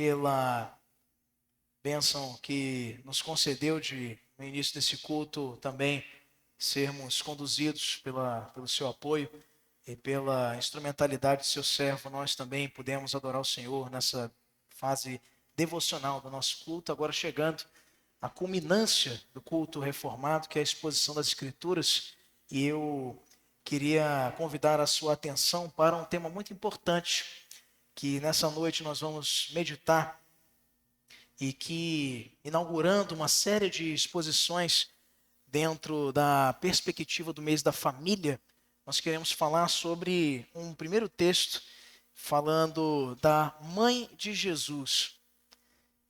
pela bênção que nos concedeu de, no início desse culto, também sermos conduzidos pelo seu apoio e pela instrumentalidade do seu servo. Nós também pudemos adorar o Senhor nessa fase devocional do nosso culto, agora chegando à culminância do culto reformado, que é a exposição das Escrituras, e eu queria convidar a sua atenção para um tema muito importante, que nessa noite nós vamos meditar e que, inaugurando uma série de exposições dentro da perspectiva do mês da família, nós queremos falar sobre um primeiro texto falando da mãe de Jesus.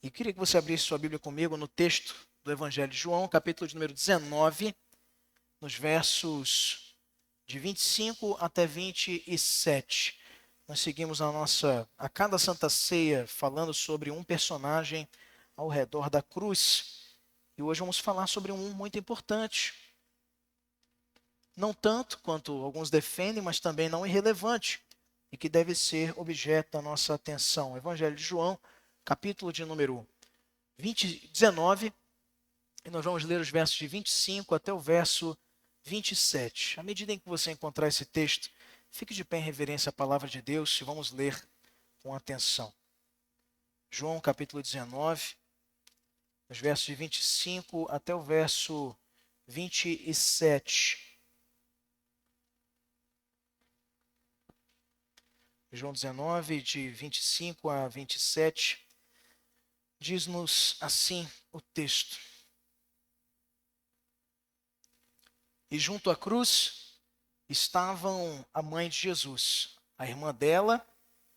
E queria que você abrisse sua Bíblia comigo no texto do Evangelho de João, capítulo de número 19, nos versos de 25 até 27. Nós seguimos a cada Santa Ceia falando sobre um personagem ao redor da cruz. E hoje vamos falar sobre um muito importante. Não tanto quanto alguns defendem, mas também não irrelevante, e que deve ser objeto da nossa atenção. Evangelho de João, capítulo de número 19, e nós vamos ler os versos de 25 até o verso 27. À medida em que você encontrar esse texto, fique de pé em reverência à palavra de Deus e vamos ler com atenção. João capítulo 19, os versos de 25 até o verso 27. João 19, de 25 a 27, diz-nos assim o texto. E junto à cruz estavam a mãe de Jesus, a irmã dela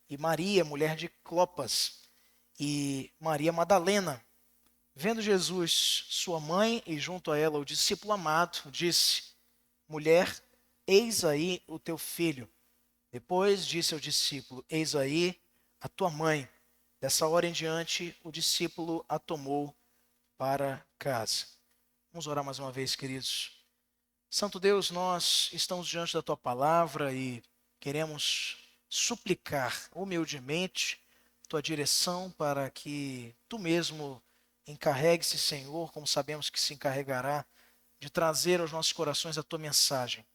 e Maria, mulher de Clopas, e Maria Madalena. Vendo Jesus, sua mãe, e junto a ela o discípulo amado, disse: Mulher, eis aí o teu filho. Depois disse ao discípulo: Eis aí a tua mãe. Dessa hora em diante, o discípulo a tomou para casa. Vamos orar mais uma vez, queridos. Santo Deus, nós estamos diante da tua palavra e queremos suplicar humildemente tua direção para que tu mesmo encarregue-se, Senhor, como sabemos que se encarregará, de trazer aos nossos corações a tua mensagem.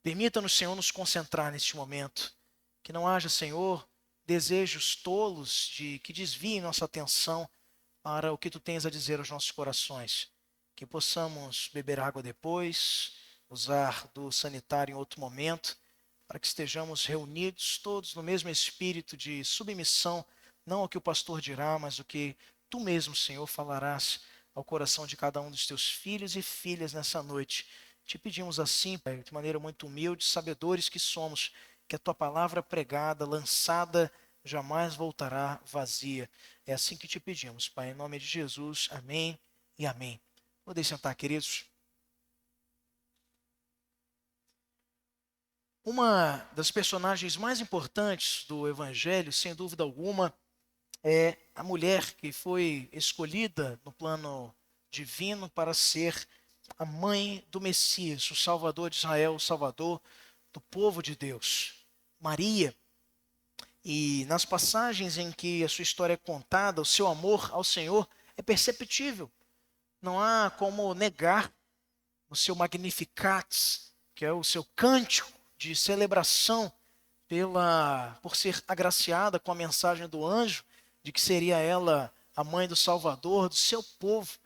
Permita-nos, Senhor, nos concentrar neste momento. Que não haja, Senhor, desejos tolos que desviem nossa atenção para o que tu tens a dizer aos nossos corações. Que possamos beber água depois, usar do sanitário em outro momento, para que estejamos reunidos todos no mesmo espírito de submissão, não ao que o pastor dirá, mas o que tu mesmo, Senhor, falarás ao coração de cada um dos teus filhos e filhas nessa noite. Te pedimos assim, Pai, de maneira muito humilde, sabedores que somos, que a tua palavra pregada, lançada, jamais voltará vazia. É assim que te pedimos, Pai, em nome de Jesus. Amém e amém. Podem sentar, queridos. Uma das personagens mais importantes do Evangelho, sem dúvida alguma, é a mulher que foi escolhida no plano divino para ser a mãe do Messias, o Salvador de Israel, o Salvador do povo de Deus, Maria. E nas passagens em que a sua história é contada, o seu amor ao Senhor é perceptível. Não há como negar o seu Magnificat, que é o seu cântico de celebração por ser agraciada com a mensagem do anjo de que seria ela a mãe do Salvador, do seu povo,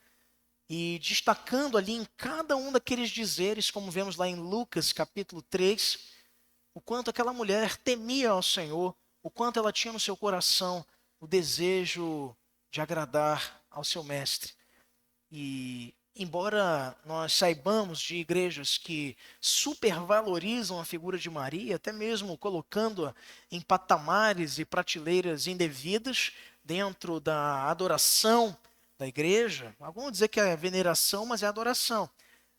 e destacando ali em cada um daqueles dizeres, como vemos lá em Lucas capítulo 3, o quanto aquela mulher temia ao Senhor, o quanto ela tinha no seu coração o desejo de agradar ao seu mestre. E embora nós saibamos de igrejas que supervalorizam a figura de Maria, até mesmo colocando-a em patamares e prateleiras indevidas dentro da adoração da igreja, alguns vão dizer que é veneração, mas é adoração.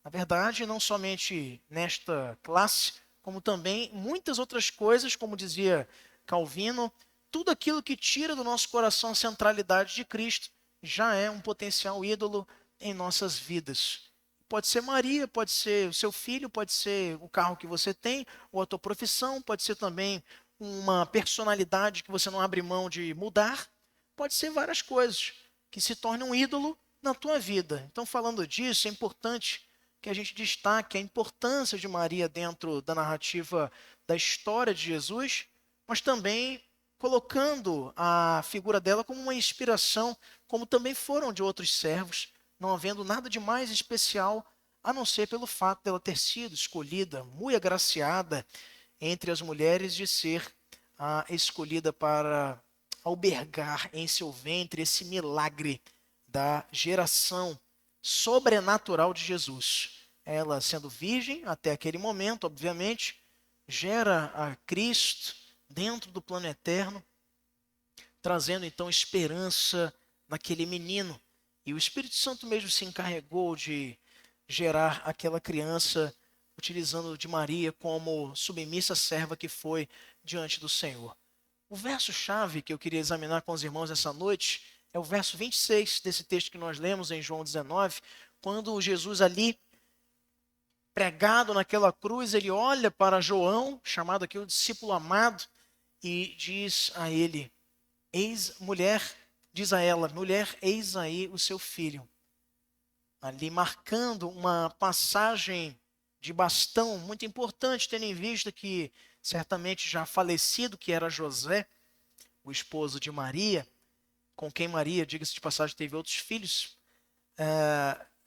Na verdade, não somente nesta classe, como também muitas outras coisas, como dizia Calvino, tudo aquilo que tira do nosso coração a centralidade de Cristo já é um potencial ídolo em nossas vidas. Pode ser Maria, pode ser o seu filho, pode ser o carro que você tem, ou a tua profissão, pode ser também uma personalidade que você não abre mão de mudar, pode ser várias coisas que se tornam um ídolo na tua vida. Então, falando disso, é importante que a gente destaque a importância de Maria dentro da narrativa da história de Jesus, mas também colocando a figura dela como uma inspiração, como também foram de outros servos, não havendo nada de mais especial, a não ser pelo fato dela ter sido escolhida, muito agraciada entre as mulheres, de ser a escolhida para albergar em seu ventre esse milagre da geração sobrenatural de Jesus. Ela, sendo virgem até aquele momento, obviamente, gera a Cristo dentro do plano eterno, trazendo então esperança naquele menino. E o Espírito Santo mesmo se encarregou de gerar aquela criança, utilizando de Maria como submissa serva que foi diante do Senhor. O verso-chave que eu queria examinar com os irmãos essa noite é o verso 26 desse texto que nós lemos em João 19, quando Jesus ali, pregado naquela cruz, ele olha para João, chamado aqui o discípulo amado, e diz a ele, diz a ela, mulher, eis aí o seu filho. Ali marcando uma passagem de bastão muito importante, tendo em vista que certamente já falecido, que era José, o esposo de Maria, com quem Maria, diga-se de passagem, teve outros filhos.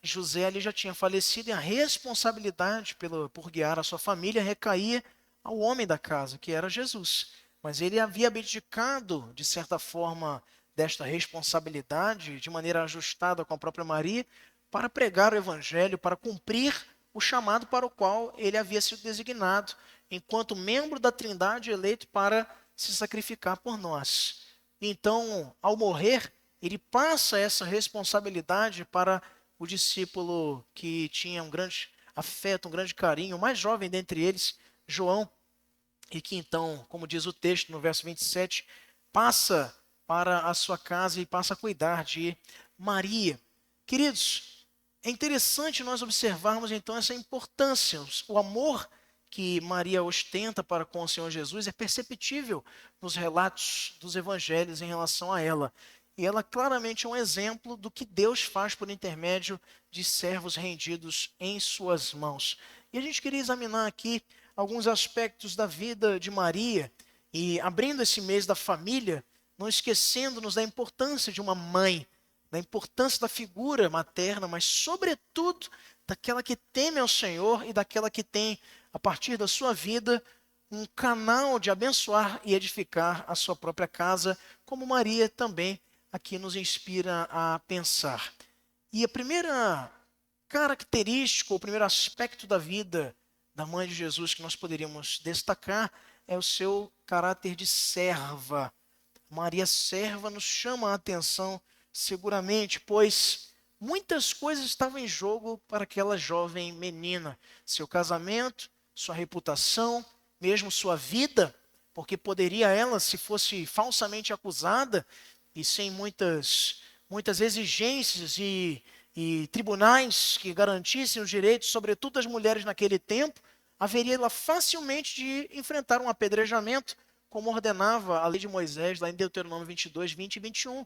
José ali já tinha falecido e a responsabilidade por guiar a sua família recaía ao homem da casa, que era Jesus. Mas ele havia abdicado, de certa forma, desta responsabilidade, de maneira ajustada com a própria Maria, para pregar o evangelho, para cumprir o chamado para o qual ele havia sido designado, enquanto membro da Trindade eleito para se sacrificar por nós. Então, ao morrer, ele passa essa responsabilidade para o discípulo que tinha um grande afeto, um grande carinho, o mais jovem dentre eles, João, e que então, como diz o texto no verso 27, passa para a sua casa e passa a cuidar de Maria. Queridos, é interessante nós observarmos então essa importância, o amor que Maria ostenta para com o Senhor Jesus é perceptível nos relatos dos evangelhos em relação a ela. E ela claramente é um exemplo do que Deus faz por intermédio de servos rendidos em suas mãos. E a gente queria examinar aqui alguns aspectos da vida de Maria e abrindo esse mês da família, não esquecendo-nos da importância de uma mãe, da importância da figura materna, mas sobretudo daquela que teme ao Senhor e daquela que tem, a partir da sua vida, um canal de abençoar e edificar a sua própria casa, como Maria também aqui nos inspira a pensar. E a primeira característica, o primeiro aspecto da vida da mãe de Jesus que nós poderíamos destacar é o seu caráter de serva. Maria serva nos chama a atenção seguramente, pois muitas coisas estavam em jogo para aquela jovem menina. Seu casamento, sua reputação, mesmo sua vida, porque poderia ela, se fosse falsamente acusada e sem muitas exigências e tribunais que garantissem os direitos, sobretudo das mulheres naquele tempo, haveria ela facilmente de enfrentar um apedrejamento, como ordenava a lei de Moisés, lá em Deuteronômio 22, 20 e 21.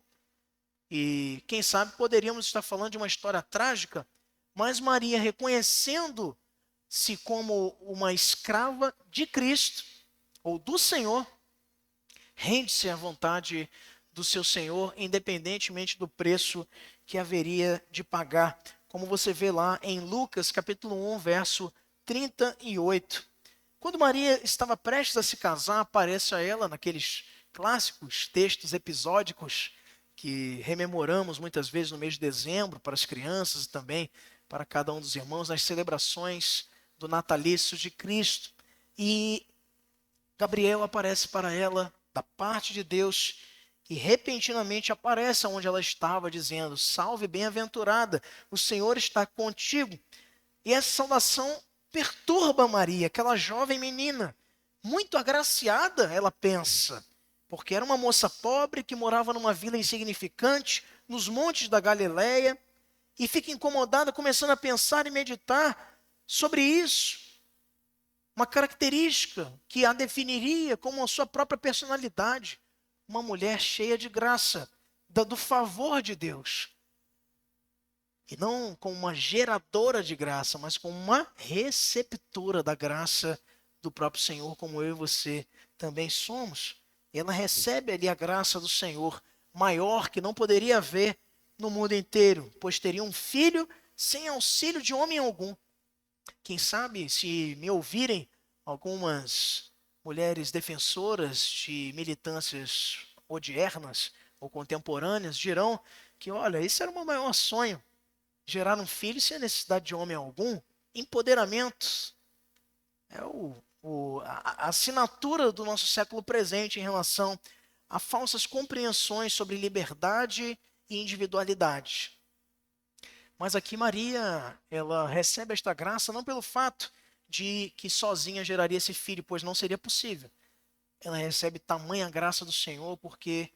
E quem sabe poderíamos estar falando de uma história trágica, mas Maria, reconhecendo-se como uma escrava de Cristo, ou do Senhor, rende-se à vontade do seu Senhor, independentemente do preço que haveria de pagar. Como você vê lá em Lucas, capítulo 1, verso 38. Quando Maria estava prestes a se casar, aparece a ela naqueles clássicos textos episódicos que rememoramos muitas vezes no mês de dezembro para as crianças e também para cada um dos irmãos nas celebrações do natalício de Cristo. E Gabriel aparece para ela da parte de Deus e repentinamente aparece onde ela estava, dizendo: salve, bem-aventurada, o Senhor está contigo. E essa saudação perturba Maria, aquela jovem menina, muito agraciada, ela pensa, porque era uma moça pobre que morava numa vila insignificante, nos montes da Galileia, e fica incomodada, começando a pensar e meditar sobre isso. Uma característica que a definiria como a sua própria personalidade. Uma mulher cheia de graça, do favor de Deus. E não como uma geradora de graça, mas como uma receptora da graça do próprio Senhor, como eu e você também somos. Ela recebe ali a graça do Senhor, maior que não poderia haver no mundo inteiro, pois teria um filho sem auxílio de homem algum. Quem sabe, se me ouvirem algumas mulheres defensoras de militâncias odiernas ou contemporâneas, dirão que, olha, esse era o meu maior sonho, gerar um filho sem a necessidade de homem algum. Empoderamento é a assinatura do nosso século presente em relação a falsas compreensões sobre liberdade e individualidade. Mas aqui Maria, ela recebe esta graça não pelo fato de que sozinha geraria esse filho, pois não seria possível. Ela recebe tamanha graça do Senhor porque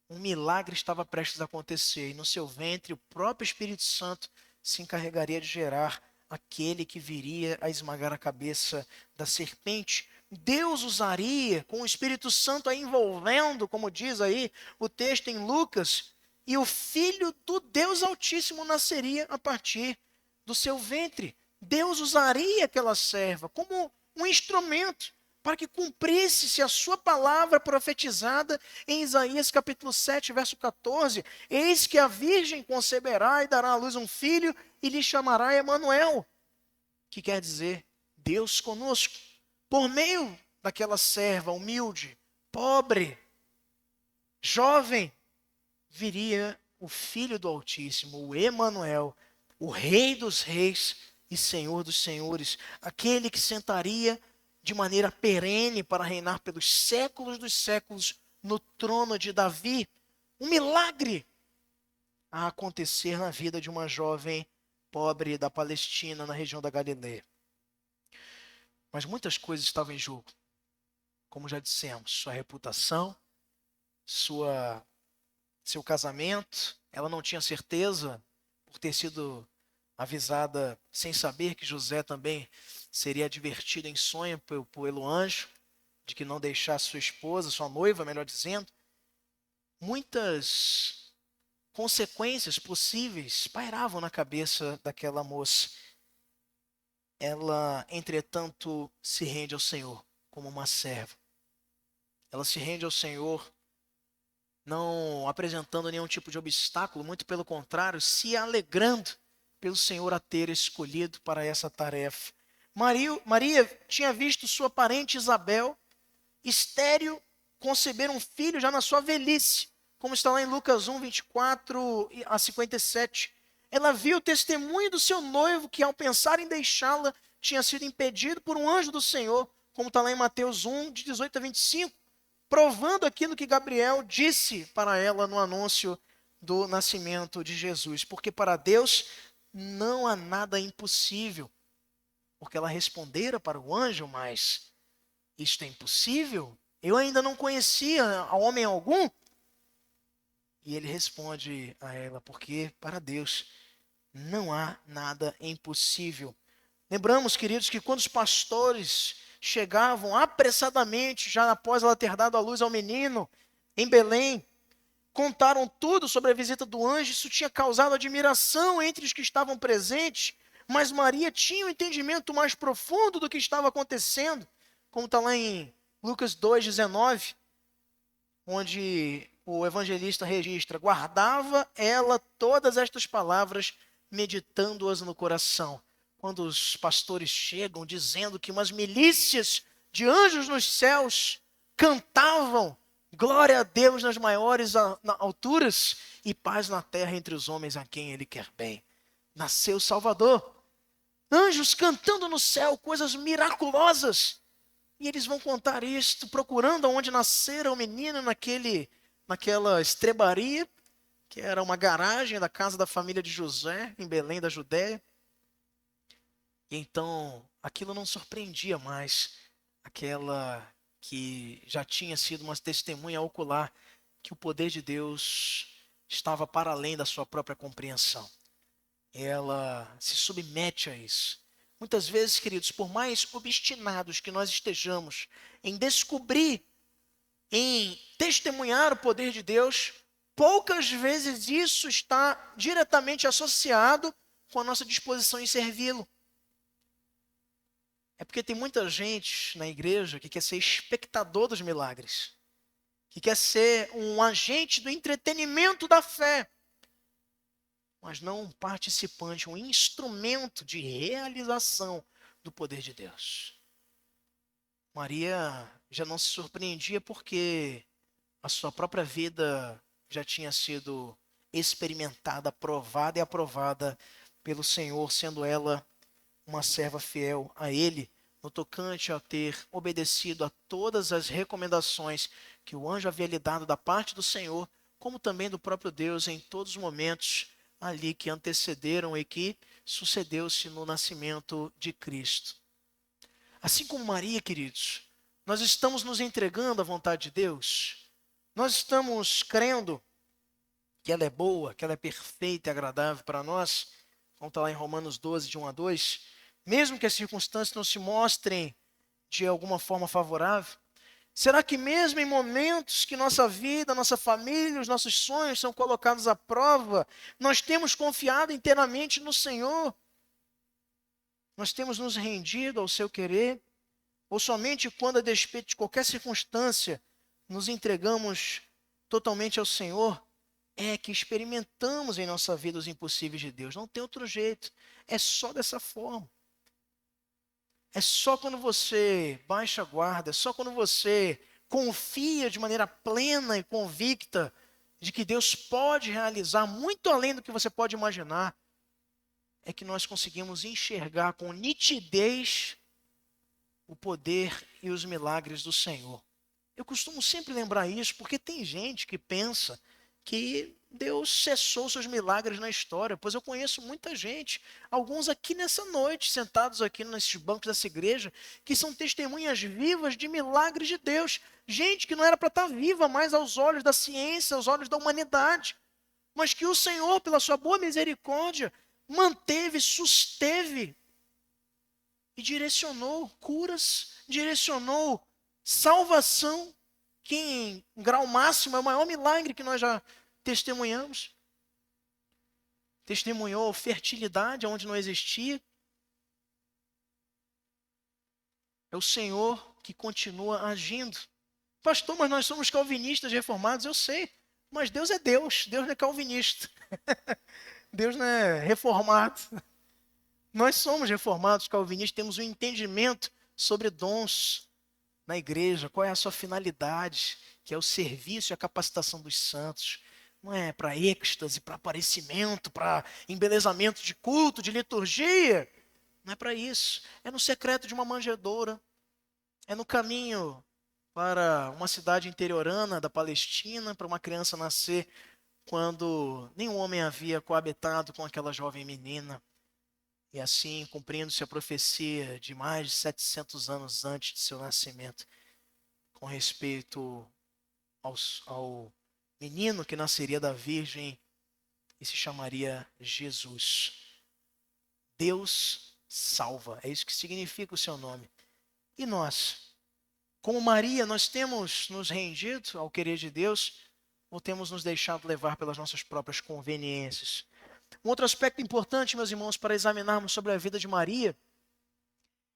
um milagre estava prestes a acontecer, e no seu ventre o próprio Espírito Santo se encarregaria de gerar aquele que viria a esmagar a cabeça da serpente. Deus usaria, com o Espírito Santo a envolvendo, como diz aí o texto em Lucas, e o Filho do Deus Altíssimo nasceria a partir do seu ventre. Deus usaria aquela serva como um instrumento para que cumprisse-se a sua palavra profetizada em Isaías capítulo 7, verso 14. Eis que a virgem conceberá e dará à luz um filho e lhe chamará Emanuel, que quer dizer Deus conosco. Por meio daquela serva humilde, pobre, jovem, viria o Filho do Altíssimo, o Emanuel, o Rei dos Reis e Senhor dos Senhores, aquele que sentaria de maneira perene para reinar pelos séculos dos séculos no trono de Davi. Um milagre a acontecer na vida de uma jovem pobre da Palestina, na região da Galileia. Mas muitas coisas estavam em jogo. Como já dissemos, sua reputação, seu casamento. Ela não tinha certeza, por ter sido avisada sem saber que José também seria advertido em sonho pelo anjo, de que não deixasse sua esposa, sua noiva, melhor dizendo. Muitas consequências possíveis pairavam na cabeça daquela moça. Ela, entretanto, se rende ao Senhor como uma serva. Ela se rende ao Senhor não apresentando nenhum tipo de obstáculo, muito pelo contrário, se alegrando pelo Senhor a ter escolhido para essa tarefa. Maria tinha visto sua parente Isabel, estéril, conceber um filho já na sua velhice, como está lá em Lucas 1, 24 a 57. Ela viu o testemunho do seu noivo, que ao pensar em deixá-la, tinha sido impedido por um anjo do Senhor, como está lá em Mateus 1, de 18 a 25, provando aquilo que Gabriel disse para ela no anúncio do nascimento de Jesus. Porque para Deus não há nada impossível. Porque ela respondera para o anjo, mas isto é impossível? Eu ainda não conhecia a homem algum. E ele responde a ela, porque para Deus não há nada impossível. Lembramos, queridos, que quando os pastores chegavam apressadamente, já após ela ter dado à luz ao menino, em Belém, contaram tudo sobre a visita do anjo. Isso tinha causado admiração entre os que estavam presentes, mas Maria tinha um entendimento mais profundo do que estava acontecendo, como está lá em Lucas 2,19, onde o evangelista registra: guardava ela todas estas palavras, meditando-as no coração. Quando os pastores chegam dizendo que umas milícias de anjos nos céus cantavam glória a Deus nas maiores alturas e paz na terra entre os homens a quem Ele quer bem. Nasceu o Salvador. Anjos cantando no céu coisas miraculosas. E eles vão contar isto, procurando onde nascera o menino naquela estrebaria, que era uma garagem da casa da família de José, em Belém da Judéia. E então, aquilo não surpreendia mais aquela que já tinha sido uma testemunha ocular, que o poder de Deus estava para além da sua própria compreensão. Ela se submete a isso. Muitas vezes, queridos, por mais obstinados que nós estejamos em descobrir, em testemunhar o poder de Deus, poucas vezes isso está diretamente associado com a nossa disposição em servi-lo. É porque tem muita gente na igreja que quer ser espectador dos milagres, que quer ser um agente do entretenimento da fé, mas não um participante, um instrumento de realização do poder de Deus. Maria já não se surpreendia porque a sua própria vida já tinha sido experimentada, provada e aprovada pelo Senhor, sendo ela uma serva fiel a Ele, no tocante a ter obedecido a todas as recomendações que o anjo havia lhe dado da parte do Senhor, como também do próprio Deus em todos os momentos ali que antecederam e que sucedeu-se no nascimento de Cristo. Assim como Maria, queridos, nós estamos nos entregando à vontade de Deus, nós estamos crendo que ela é boa, que ela é perfeita e agradável para nós. Vamos estar lá em Romanos 12, de 1 a 2. Mesmo que as circunstâncias não se mostrem de alguma forma favorável, será que mesmo em momentos que nossa vida, nossa família, os nossos sonhos são colocados à prova, nós temos confiado inteiramente no Senhor? Nós temos nos rendido ao seu querer? Ou somente quando, a despeito de qualquer circunstância, nos entregamos totalmente ao Senhor, é que experimentamos em nossa vida os impossíveis de Deus? Não tem outro jeito, é só dessa forma. É só quando você baixa a guarda, é só quando você confia de maneira plena e convicta de que Deus pode realizar muito além do que você pode imaginar, é que nós conseguimos enxergar com nitidez o poder e os milagres do Senhor. Eu costumo sempre lembrar isso porque tem gente que pensa que Deus cessou seus milagres na história, pois eu conheço muita gente, alguns aqui nessa noite, sentados aqui nesses bancos dessa igreja, que são testemunhas vivas de milagres de Deus. Gente que não era para estar viva mais aos olhos da ciência, aos olhos da humanidade, mas que o Senhor, pela sua boa misericórdia, manteve, susteve e direcionou curas, direcionou salvação, que em grau máximo é o maior milagre que nós já testemunhamos. Testemunhou fertilidade onde não existia. É o Senhor que continua agindo. Pastor, mas nós somos calvinistas reformados, eu sei, mas Deus é Deus, Deus não é calvinista. Deus não é reformado. Nós somos reformados, calvinistas, temos um entendimento sobre dons na igreja, qual é a sua finalidade, que é o serviço e a capacitação dos santos. Não é para êxtase, para aparecimento, para embelezamento de culto, de liturgia. Não é para isso. É no secreto de uma manjedoura. É no caminho para uma cidade interiorana da Palestina, para uma criança nascer quando nenhum homem havia coabitado com aquela jovem menina. E assim, cumprindo-se a profecia de mais de 700 anos antes de seu nascimento, com respeito ao menino que nasceria da Virgem e se chamaria Jesus. Deus salva, é isso que significa o seu nome. E nós, como Maria, nós temos nos rendido ao querer de Deus ou temos nos deixado levar pelas nossas próprias conveniências? Um outro aspecto importante, meus irmãos, para examinarmos sobre a vida de Maria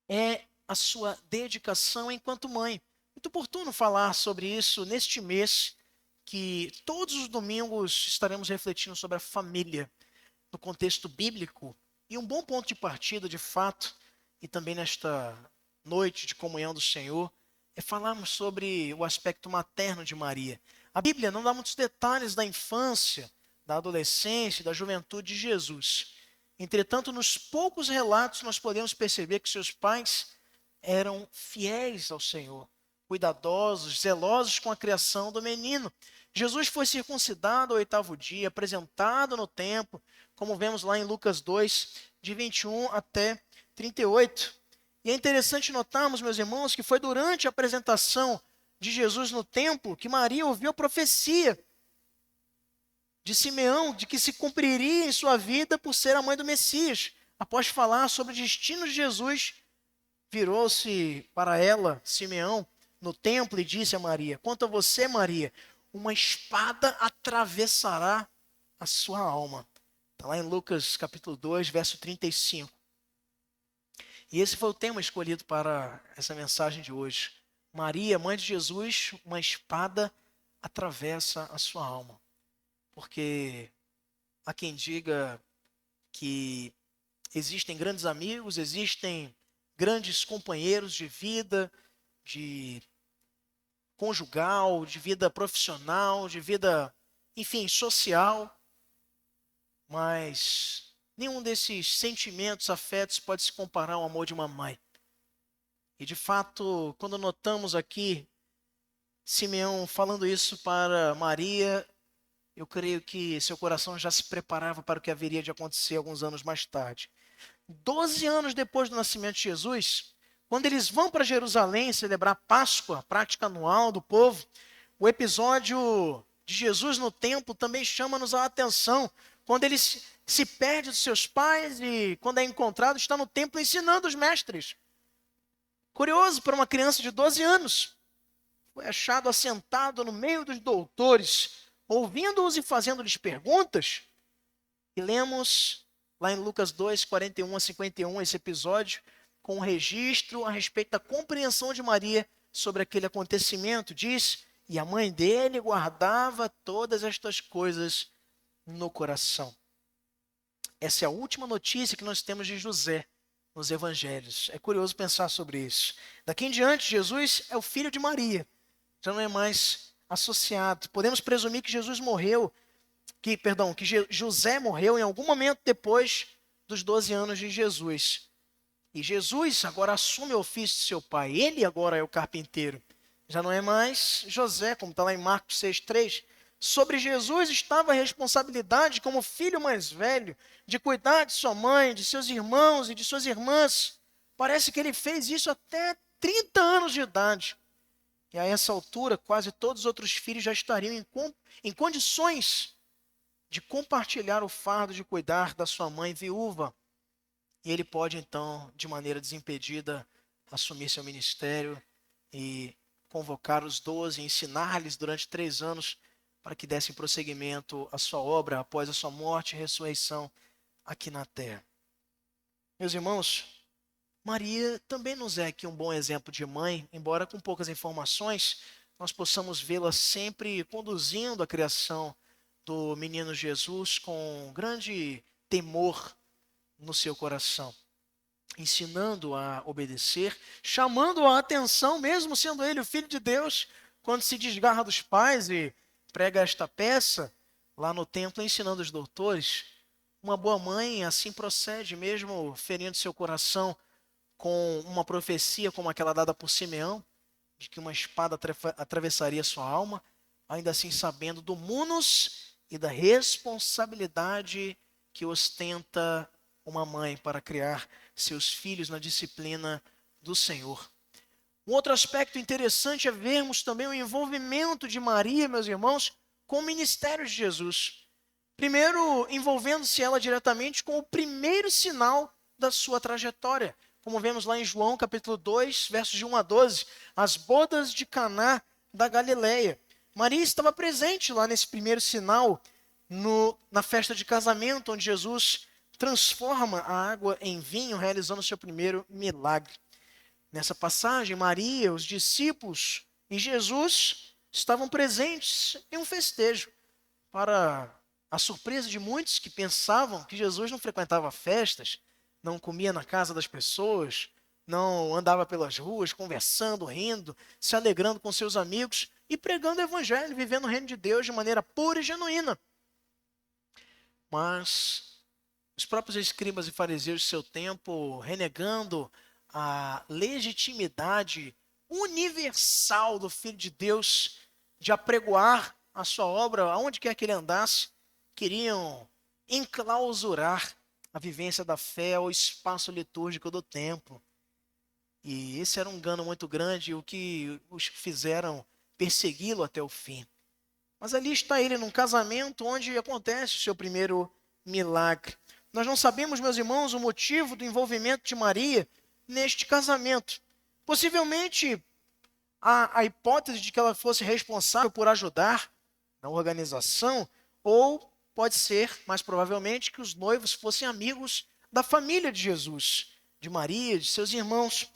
é a sua dedicação enquanto mãe. Muito oportuno falar sobre isso neste mês, que todos os domingos estaremos refletindo sobre a família no contexto bíblico. E um bom ponto de partida, de fato, e também nesta noite de comunhão do Senhor, é falarmos sobre o aspecto materno de Maria. A Bíblia não dá muitos detalhes da infância, da adolescência, da juventude de Jesus. Entretanto, nos poucos relatos nós podemos perceber que seus pais eram fiéis ao Senhor, cuidadosos, zelosos com a criação do menino. Jesus foi circuncidado ao 8º dia, apresentado no templo, como vemos lá em Lucas 2, de 21 até 38. E é interessante notarmos, meus irmãos, que foi durante a apresentação de Jesus no templo que Maria ouviu a profecia de Simeão, de que se cumpriria em sua vida por ser a mãe do Messias. Após falar sobre o destino de Jesus, virou-se para ela, Simeão, no templo e disse a Maria: quanto a você, Maria, uma espada atravessará a sua alma. Está lá em Lucas capítulo 2, verso 35. E esse foi o tema escolhido para essa mensagem de hoje. Maria, mãe de Jesus, uma espada atravessa a sua alma. Porque há quem diga que existem grandes amigos, existem grandes companheiros de vida, de conjugal, de vida profissional, de vida, enfim, social, mas nenhum desses sentimentos, afetos pode se comparar ao amor de uma mãe. E de fato, quando notamos aqui Simeão falando isso para Maria, eu creio que seu coração já se preparava para o que haveria de acontecer alguns anos mais tarde. 12 anos depois do nascimento de Jesus, quando eles vão para Jerusalém celebrar Páscoa, prática anual do povo, o episódio de Jesus no templo também chama-nos a atenção. Quando ele se perde dos seus pais e quando é encontrado, está no templo ensinando os mestres. Curioso para uma criança de 12 anos. Foi achado assentado no meio dos doutores, ouvindo-os e fazendo-lhes perguntas. E lemos lá em Lucas 2, 41 a 51, esse episódio, com um registro a respeito da compreensão de Maria sobre aquele acontecimento. Diz, e a mãe dele guardava todas estas coisas no coração. Essa é a última notícia que nós temos de José nos evangelhos. É curioso pensar sobre isso. Daqui em diante, Jesus é o filho de Maria. Já não é mais associado. Podemos presumir que Jesus morreu, que José morreu em algum momento depois dos 12 anos de Jesus. E Jesus agora assume o ofício de seu pai. Ele agora é o carpinteiro. Já não é mais José, como está lá em Marcos 6,3. Sobre Jesus estava a responsabilidade, como filho mais velho, de cuidar de sua mãe, de seus irmãos e de suas irmãs. Parece que ele fez isso até 30 anos de idade. E a essa altura, quase todos os outros filhos já estariam em condições de compartilhar o fardo de cuidar da sua mãe viúva. E ele pode, então, de maneira desimpedida, assumir seu ministério e convocar os 12, ensinar-lhes durante 3 anos para que dessem prosseguimento à sua obra após a sua morte e ressurreição aqui na terra. Meus irmãos, Maria também nos é aqui um bom exemplo de mãe, embora com poucas informações, nós possamos vê-la sempre conduzindo a criação do menino Jesus com grande temor no seu coração, ensinando a obedecer, chamando a atenção, mesmo sendo ele o filho de Deus, quando se desgarra dos pais e prega esta peça lá no templo, ensinando os doutores. Uma boa mãe assim procede, mesmo ferindo seu coração com uma profecia como aquela dada por Simeão, de que uma espada atravessaria sua alma, ainda assim sabendo do munus e da responsabilidade que ostenta uma mãe para criar seus filhos na disciplina do Senhor. Um outro aspecto interessante é vermos também o envolvimento de Maria, meus irmãos, com o ministério de Jesus. Primeiro, envolvendo-se ela diretamente com o primeiro sinal da sua trajetória. Como vemos lá em João capítulo 2, versos de 1 a 12, as bodas de Caná da Galileia. Maria estava presente lá nesse primeiro sinal, na festa de casamento, onde Jesus transforma a água em vinho, realizando o seu primeiro milagre. Nessa passagem, Maria, os discípulos e Jesus estavam presentes em um festejo. Para a surpresa de muitos que pensavam que Jesus não frequentava festas, não comia na casa das pessoas, não andava pelas ruas conversando, rindo, se alegrando com seus amigos e pregando o evangelho, vivendo o reino de Deus de maneira pura e genuína. Mas os próprios escribas e fariseus de seu tempo, renegando a legitimidade universal do Filho de Deus de apregoar a sua obra aonde quer que ele andasse, queriam enclausurar a vivência da fé ao espaço litúrgico do templo. E esse era um engano muito grande, o que os fizeram persegui-lo até o fim. Mas ali está ele num casamento onde acontece o seu primeiro milagre. Nós não sabemos, meus irmãos, o motivo do envolvimento de Maria neste casamento. Possivelmente a hipótese de que ela fosse responsável por ajudar na organização, ou pode ser, mais provavelmente, que os noivos fossem amigos da família de Jesus, de Maria, de seus irmãos.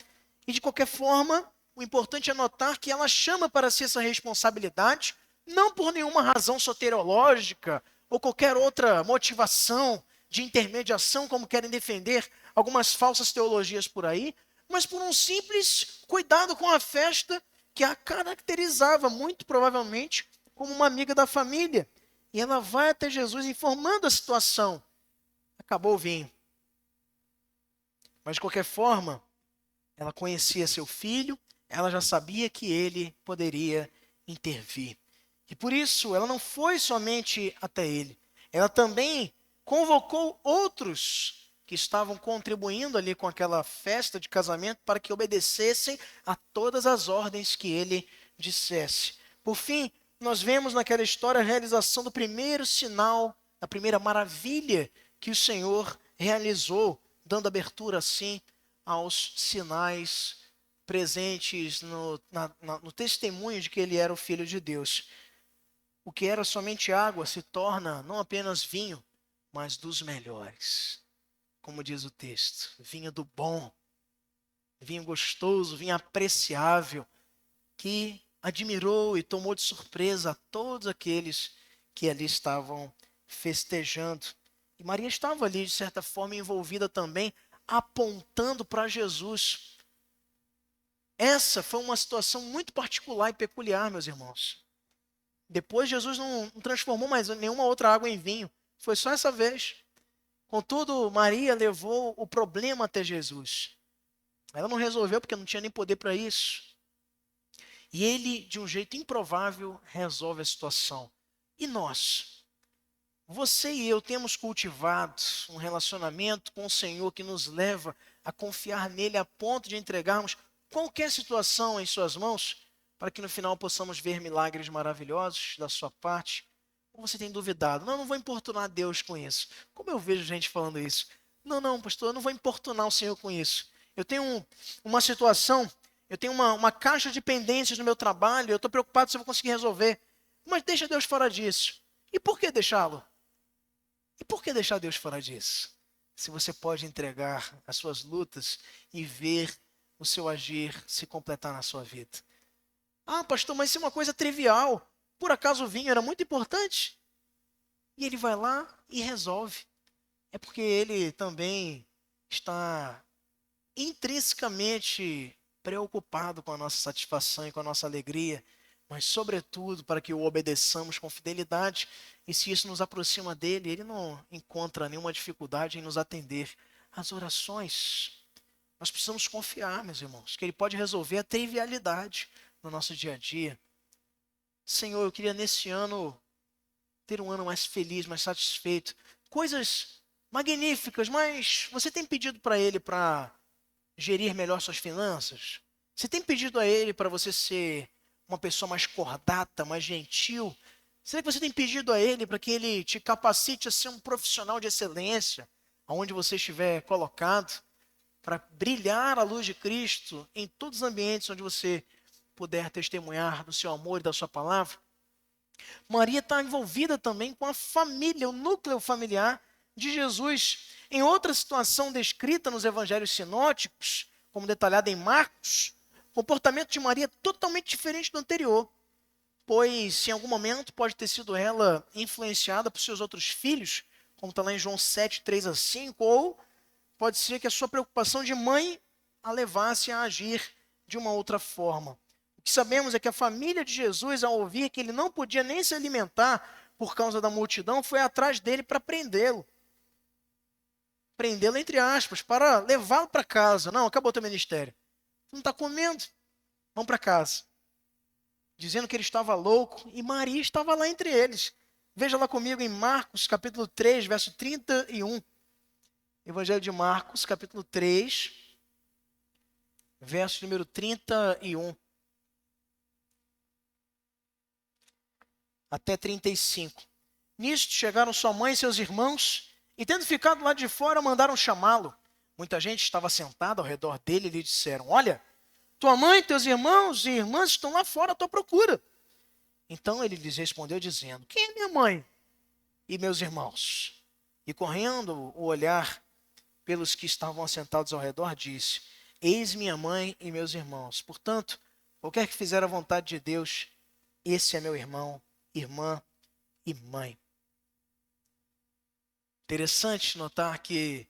E de qualquer forma, o importante é notar que ela chama para si essa responsabilidade, não por nenhuma razão soteriológica ou qualquer outra motivação de intermediação, como querem defender algumas falsas teologias por aí, mas por um simples cuidado com a festa que a caracterizava, muito provavelmente, como uma amiga da família. E ela vai até Jesus informando a situação. Acabou o vinho. Mas, de qualquer forma, ela conhecia seu filho, ela já sabia que ele poderia intervir. E por isso, ela não foi somente até ele. Ela também convocou outros que estavam contribuindo ali com aquela festa de casamento para que obedecessem a todas as ordens que ele dissesse. Por fim, nós vemos naquela história a realização do primeiro sinal, a primeira maravilha que o Senhor realizou, dando abertura assim aos sinais presentes no testemunho de que ele era o Filho de Deus. O que era somente água se torna não apenas vinho, mas dos melhores. Como diz o texto, vinho do bom, vinho gostoso, vinho apreciável, que admirou e tomou de surpresa a todos aqueles que ali estavam festejando. E Maria estava ali, de certa forma, envolvida também, apontando para Jesus. Essa foi uma situação muito particular e peculiar, meus irmãos. Depois Jesus não transformou mais nenhuma outra água em vinho. Foi só essa vez. Contudo, Maria levou o problema até Jesus. Ela não resolveu porque não tinha nem poder para isso. E ele, de um jeito improvável, resolve a situação. E nós? Você e eu temos cultivado um relacionamento com o Senhor que nos leva a confiar nele a ponto de entregarmos qualquer situação em suas mãos, para que no final possamos ver milagres maravilhosos da sua parte? Ou você tem duvidado? Não vou importunar Deus com isso. Como eu vejo gente falando isso? Não, pastor, eu não vou importunar o Senhor com isso. Eu tenho uma situação, eu tenho uma caixa de pendências no meu trabalho, eu estou preocupado se eu vou conseguir resolver. Mas deixa Deus fora disso. E por que deixá-lo? E por que deixar Deus fora disso? Se você pode entregar as suas lutas e ver o seu agir se completar na sua vida. Ah, pastor, mas isso é uma coisa trivial. Por acaso o vinho era muito importante? E ele vai lá e resolve. É porque ele também está intrinsecamente preocupado com a nossa satisfação e com a nossa alegria, mas sobretudo para que o obedeçamos com fidelidade. E se isso nos aproxima dele, ele não encontra nenhuma dificuldade em nos atender às orações. Nós precisamos confiar, meus irmãos, que ele pode resolver a trivialidade no nosso dia a dia. Senhor, eu queria nesse ano ter um ano mais feliz, mais satisfeito. Coisas magníficas, mas você tem pedido para ele para gerir melhor suas finanças? Você tem pedido a ele para você ser uma pessoa mais cordata, mais gentil? Será que você tem pedido a ele para que ele te capacite a ser um profissional de excelência, aonde você estiver colocado, para brilhar a luz de Cristo em todos os ambientes onde você puder testemunhar do seu amor e da sua palavra? Maria está envolvida também com a família, o núcleo familiar de Jesus. Em outra situação descrita nos evangelhos sinóticos, como detalhada em Marcos, o comportamento de Maria é totalmente diferente do anterior, pois em algum momento pode ter sido ela influenciada por seus outros filhos, como está lá em João 7, 3-5, ou pode ser que a sua preocupação de mãe a levasse a agir de uma outra forma. O que sabemos é que a família de Jesus, ao ouvir que ele não podia nem se alimentar por causa da multidão, foi atrás dele para prendê-lo. Prendê-lo entre aspas, para levá-lo para casa. Não, acabou teu ministério. Você não está comendo? Vamos para casa. Dizendo que ele estava louco, e Maria estava lá entre eles. Veja lá comigo em Marcos, capítulo 3, verso 31. Evangelho de Marcos, capítulo 3, verso número 31. Até 35. Nisto chegaram sua mãe e seus irmãos, e tendo ficado lá de fora, mandaram chamá-lo. Muita gente estava sentada ao redor dele e lhe disseram: olha, tua mãe, teus irmãos e irmãs estão lá fora à tua procura. Então ele lhes respondeu dizendo: quem é minha mãe e meus irmãos? E correndo o olhar pelos que estavam assentados ao redor, disse: eis minha mãe e meus irmãos. Portanto, qualquer que fizer a vontade de Deus, esse é meu irmão, irmã e mãe. Interessante notar que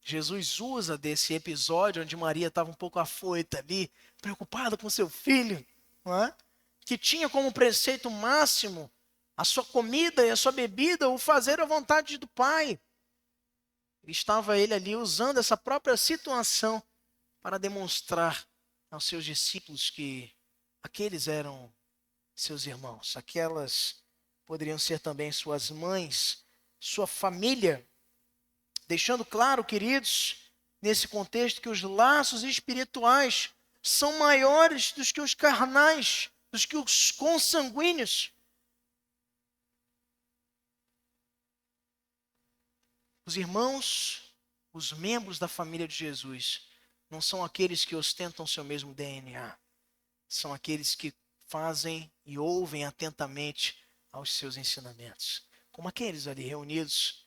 Jesus usa desse episódio onde Maria estava um pouco afoita ali, preocupada com seu filho, não é? Que tinha como preceito máximo a sua comida e a sua bebida, o fazer a vontade do Pai. Estava ele ali usando essa própria situação para demonstrar aos seus discípulos que aqueles eram seus irmãos, aquelas poderiam ser também suas mães, sua família, deixando claro, queridos, nesse contexto, que os laços espirituais são maiores do que os carnais, dos que os consanguíneos. Os irmãos, os membros da família de Jesus, não são aqueles que ostentam seu mesmo DNA, são aqueles que fazem e ouvem atentamente aos seus ensinamentos, como aqueles ali reunidos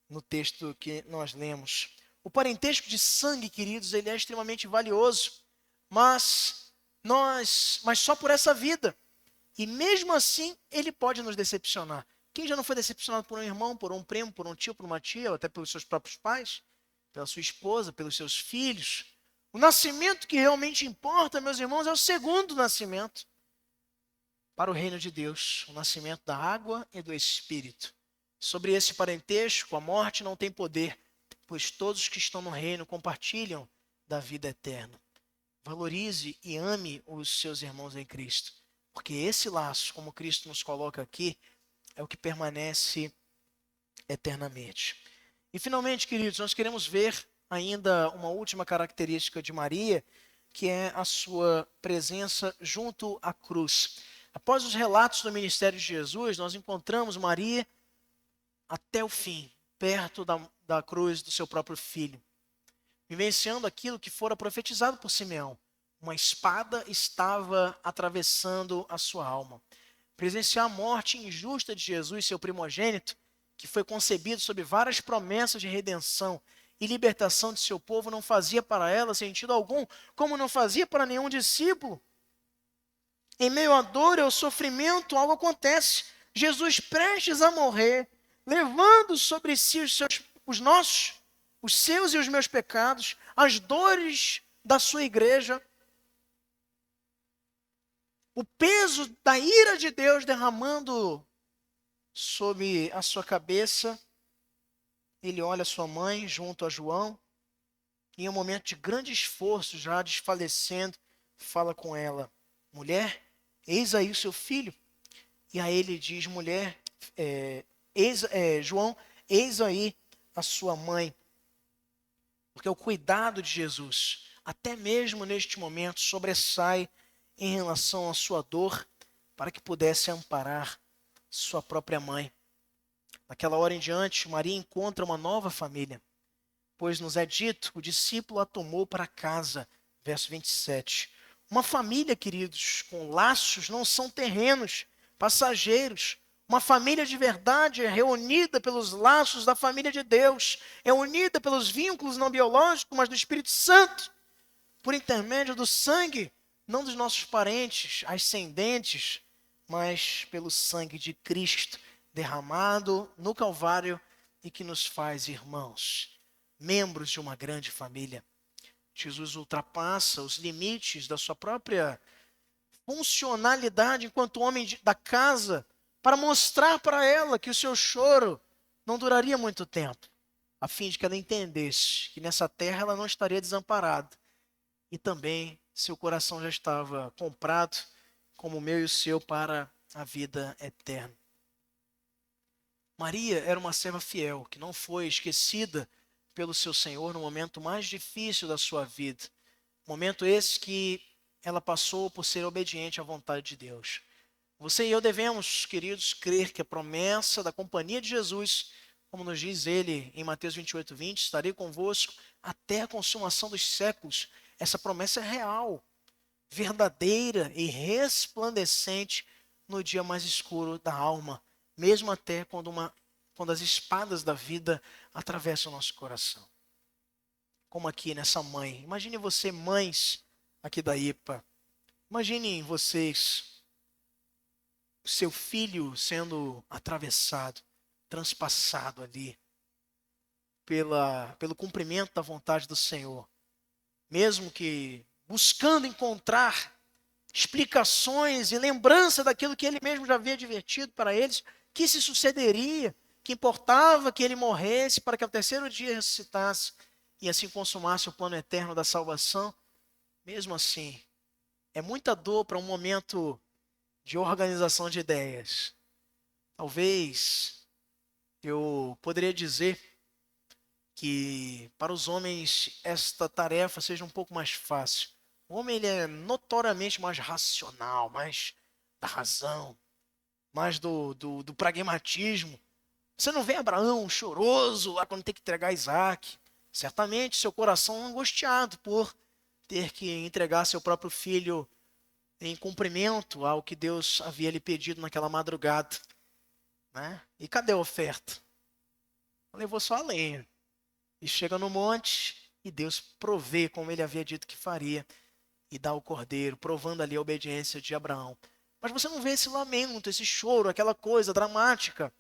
no texto que nós lemos. O parentesco de sangue, queridos, ele é extremamente valioso, mas só por essa vida. E mesmo assim, ele pode nos decepcionar. Quem já não foi decepcionado por um irmão, por um primo, por um tio, por uma tia, ou até pelos seus próprios pais, pela sua esposa, pelos seus filhos? O nascimento que realmente importa, meus irmãos, é o segundo nascimento para o reino de Deus, o nascimento da água e do Espírito. Sobre esse parentesco, a morte não tem poder, pois todos que estão no reino compartilham da vida eterna. Valorize e ame os seus irmãos em Cristo, porque esse laço, como Cristo nos coloca aqui, é o que permanece eternamente. E finalmente, queridos, nós queremos ver ainda uma última característica de Maria, que é a sua presença junto à cruz. Após os relatos do ministério de Jesus, nós encontramos Maria até o fim, perto da cruz do seu próprio filho, vivenciando aquilo que fora profetizado por Simeão. Uma espada estava atravessando a sua alma. Presenciar a morte injusta de Jesus, seu primogênito, que foi concebido sob várias promessas de redenção e libertação de seu povo, não fazia para ela sentido algum, como não fazia para nenhum discípulo. Em meio à dor e ao sofrimento, algo acontece. Jesus, prestes a morrer, levando sobre si os seus e os meus pecados, as dores da sua igreja, o peso da ira de Deus derramando sobre a sua cabeça, ele olha sua mãe junto a João, e em um momento de grande esforço, já desfalecendo, fala com ela: mulher, eis aí o seu filho. E aí ele diz: mulher, João, eis aí a sua mãe. Porque o cuidado de Jesus, até mesmo neste momento, sobressai em relação à sua dor, para que pudesse amparar sua própria mãe. Daquela hora em diante, Maria encontra uma nova família, pois nos é dito, o discípulo a tomou para casa. Verso 27. Uma família, queridos, com laços não são terrenos, passageiros. Uma família de verdade é reunida pelos laços da família de Deus, é unida pelos vínculos não biológicos, mas do Espírito Santo, por intermédio do sangue, não dos nossos parentes ascendentes, mas pelo sangue de Cristo, derramado no Calvário e que nos faz irmãos, membros de uma grande família. Jesus ultrapassa os limites da sua própria funcionalidade enquanto homem da casa, para mostrar para ela que o seu choro não duraria muito tempo, a fim de que ela entendesse que nessa terra ela não estaria desamparada, e também seu coração já estava comprado, como o meu e o seu, para a vida eterna. Maria era uma serva fiel, que não foi esquecida pelo seu Senhor no momento mais difícil da sua vida. Momento esse que ela passou por ser obediente à vontade de Deus. Você e eu devemos, queridos, crer que a promessa da companhia de Jesus, como nos diz ele em Mateus 28:20, estarei convosco até a consumação dos séculos. Essa promessa é real, verdadeira e resplandecente no dia mais escuro da alma, mesmo até quando as espadas da vida atravessam o nosso coração. Como aqui nessa mãe. Imagine você, mães aqui da IPA. Imaginem vocês, seu filho sendo atravessado, transpassado ali, pelo cumprimento da vontade do Senhor. Mesmo que buscando encontrar explicações e lembrança daquilo que ele mesmo já havia advertido para eles, que se sucederia, que importava que ele morresse para que ao terceiro dia ressuscitasse e assim consumasse o plano eterno da salvação. Mesmo assim, é muita dor para um momento de organização de ideias. Talvez eu poderia dizer que para os homens esta tarefa seja um pouco mais fácil. O homem ele é notoriamente mais racional, mais da razão, mais do pragmatismo. Você não vê Abraão choroso lá quando tem que entregar Isaac. Certamente seu coração angustiado por ter que entregar seu próprio filho em cumprimento ao que Deus havia lhe pedido naquela madrugada. Né? E cadê a oferta? Levou só a lenha. E chega no monte e Deus provê como ele havia dito que faria. E dá o cordeiro, provando ali a obediência de Abraão. Mas você não vê esse lamento, esse choro, aquela coisa dramática.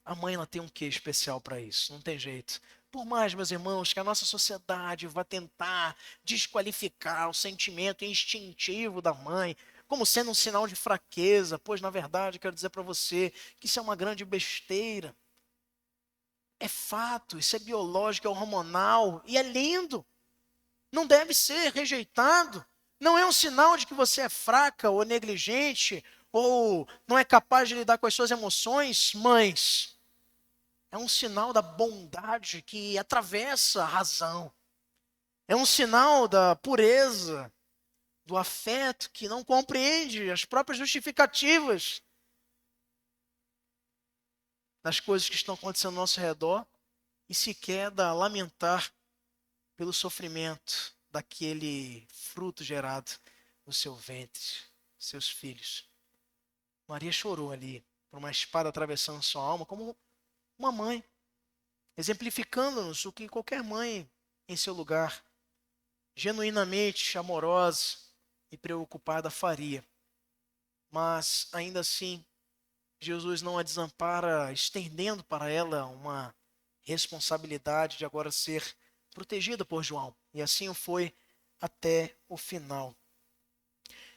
A mãe ela tem um quê especial para isso, não tem jeito. Por mais, meus irmãos, que a nossa sociedade vá tentar desqualificar o sentimento instintivo da mãe, como sendo um sinal de fraqueza, pois, na verdade, quero dizer para você que isso é uma grande besteira. É fato, isso é biológico, é hormonal e é lindo. Não deve ser rejeitado. Não é um sinal de que você é fraca ou negligente ou não é capaz de lidar com as suas emoções, mães. É um sinal da bondade que atravessa a razão. É um sinal da pureza, do afeto que não compreende as próprias justificativas das coisas que estão acontecendo ao nosso redor e sequer da lamentar pelo sofrimento daquele fruto gerado no seu ventre, seus filhos. Maria chorou ali por uma espada atravessando sua alma como uma mãe, exemplificando-nos o que qualquer mãe em seu lugar, genuinamente amorosa e preocupada, faria. Mas, ainda assim, Jesus não a desampara, estendendo para ela uma responsabilidade de agora ser protegida por João. E assim o foi até o final.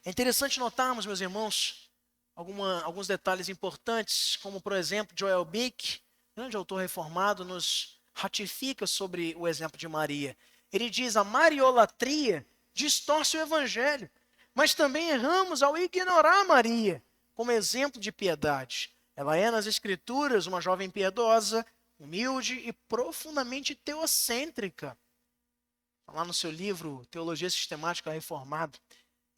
É interessante notarmos, meus irmãos, alguns detalhes importantes, como, por exemplo, Joel Bick, grande autor reformado, nos ratifica sobre o exemplo de Maria. Ele diz: a mariolatria distorce o evangelho, mas também erramos ao ignorar Maria como exemplo de piedade. Ela é, nas Escrituras, uma jovem piedosa, humilde e profundamente teocêntrica. Lá no seu livro Teologia Sistemática Reformada,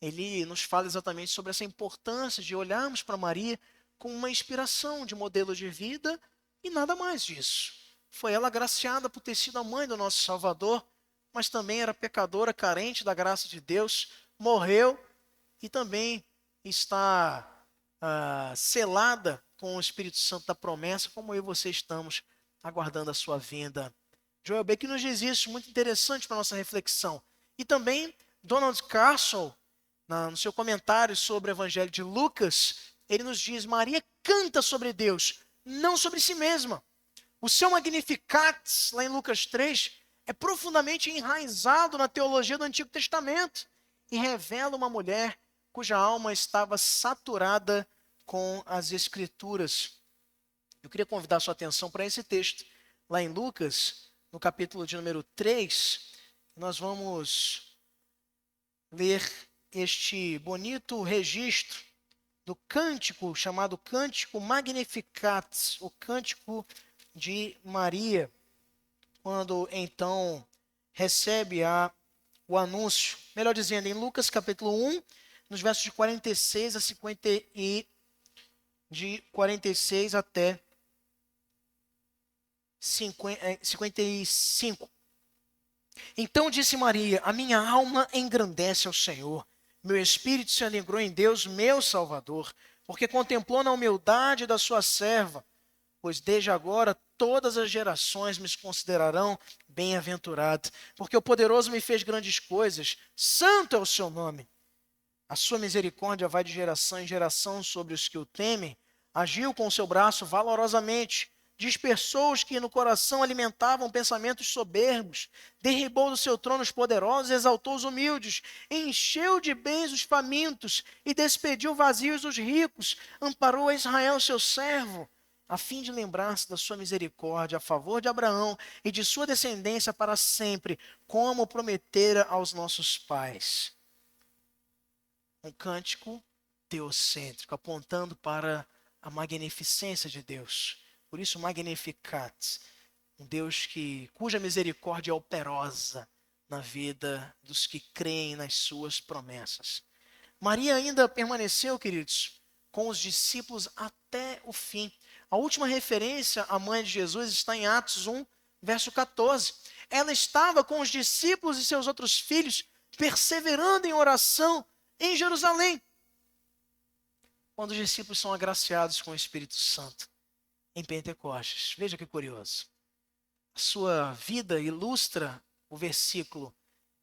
ele nos fala exatamente sobre essa importância de olharmos para Maria como uma inspiração de modelo de vida e nada mais disso. Foi ela agraciada por ter sido a mãe do nosso Salvador, mas também era pecadora, carente da graça de Deus, morreu e também está selada com o Espírito Santo da promessa, como eu e você estamos aguardando a sua vinda. Joel Beck nos diz isso, muito interessante para a nossa reflexão. E também Donald Carson, no seu comentário sobre o Evangelho de Lucas, ele nos diz: Maria canta sobre Deus, não sobre si mesma. O seu Magnificat, lá em Lucas 3, é profundamente enraizado na teologia do Antigo Testamento e revela uma mulher cuja alma estava saturada com as Escrituras. Eu queria convidar a sua atenção para esse texto, lá em Lucas, no capítulo de número 3, nós vamos ler este bonito registro do cântico chamado Cântico Magnificat, o cântico de Maria, quando então recebe o anúncio, melhor dizendo, em Lucas capítulo 1, nos versos de 46 a 50 de 46 até 55. Então disse Maria: a minha alma engrandece ao Senhor, Meu espírito se alegrou em Deus, meu Salvador, porque contemplou na humildade da sua serva, pois desde agora todas as gerações me considerarão bem-aventurado, porque o poderoso me fez grandes coisas, santo é o seu nome. A sua misericórdia vai de geração em geração sobre os que o temem. Agiu com o seu braço valorosamente, dispersou os que no coração alimentavam pensamentos soberbos, derribou do seu trono os poderosos, exaltou os humildes, encheu de bens os famintos e despediu vazios os ricos, amparou a Israel, seu servo, a fim de lembrar-se da sua misericórdia a favor de Abraão e de sua descendência para sempre, como prometera aos nossos pais. Um cântico teocêntrico, apontando para a magnificência de Deus. Por isso, Magnificat, um Deus cuja misericórdia é operosa na vida dos que creem nas suas promessas. Maria ainda permaneceu, queridos, com os discípulos até o fim. A última referência à mãe de Jesus está em Atos 1, verso 14. Ela estava com os discípulos e seus outros filhos, perseverando em oração em Jerusalém. Quando os discípulos são agraciados com o Espírito Santo em Pentecostes. Veja que curioso. A sua vida ilustra o versículo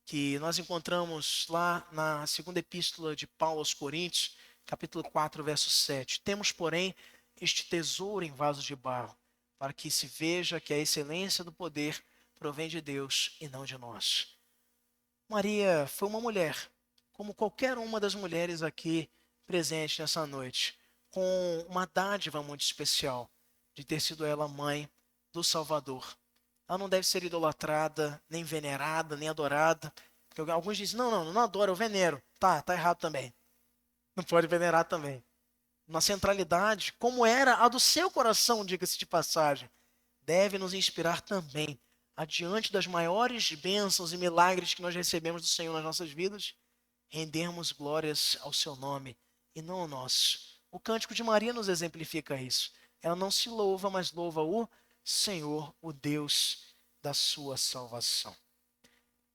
que nós encontramos lá na segunda epístola de Paulo aos Coríntios, capítulo 4, verso 7. Temos, porém, este tesouro em vasos de barro, para que se veja que a excelência do poder provém de Deus e não de nós. Maria foi uma mulher, como qualquer uma das mulheres aqui presentes nessa noite, com uma dádiva muito especial de ter sido ela mãe do Salvador. Ela não deve ser idolatrada, nem venerada, nem adorada. Porque alguns dizem, não adoro, eu venero. Tá errado também. Não pode venerar também. Uma centralidade, como era a do seu coração, diga-se de passagem, deve nos inspirar também, adiante das maiores bênçãos e milagres que nós recebemos do Senhor nas nossas vidas, rendermos glórias ao seu nome e não ao nosso. O cântico de Maria nos exemplifica isso. Ela não se louva, mas louva o Senhor, o Deus da sua salvação.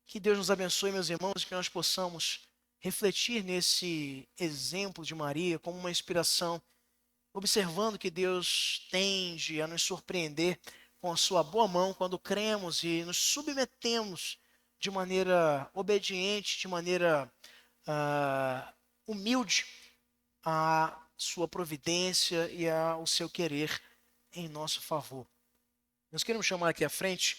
Que Deus nos abençoe, meus irmãos, que nós possamos refletir nesse exemplo de Maria como uma inspiração, observando que Deus tende a nos surpreender com a sua boa mão quando cremos e nos submetemos de maneira obediente, de maneira humilde à sua providência e ao seu querer em nosso favor. Nós queremos chamar aqui à frente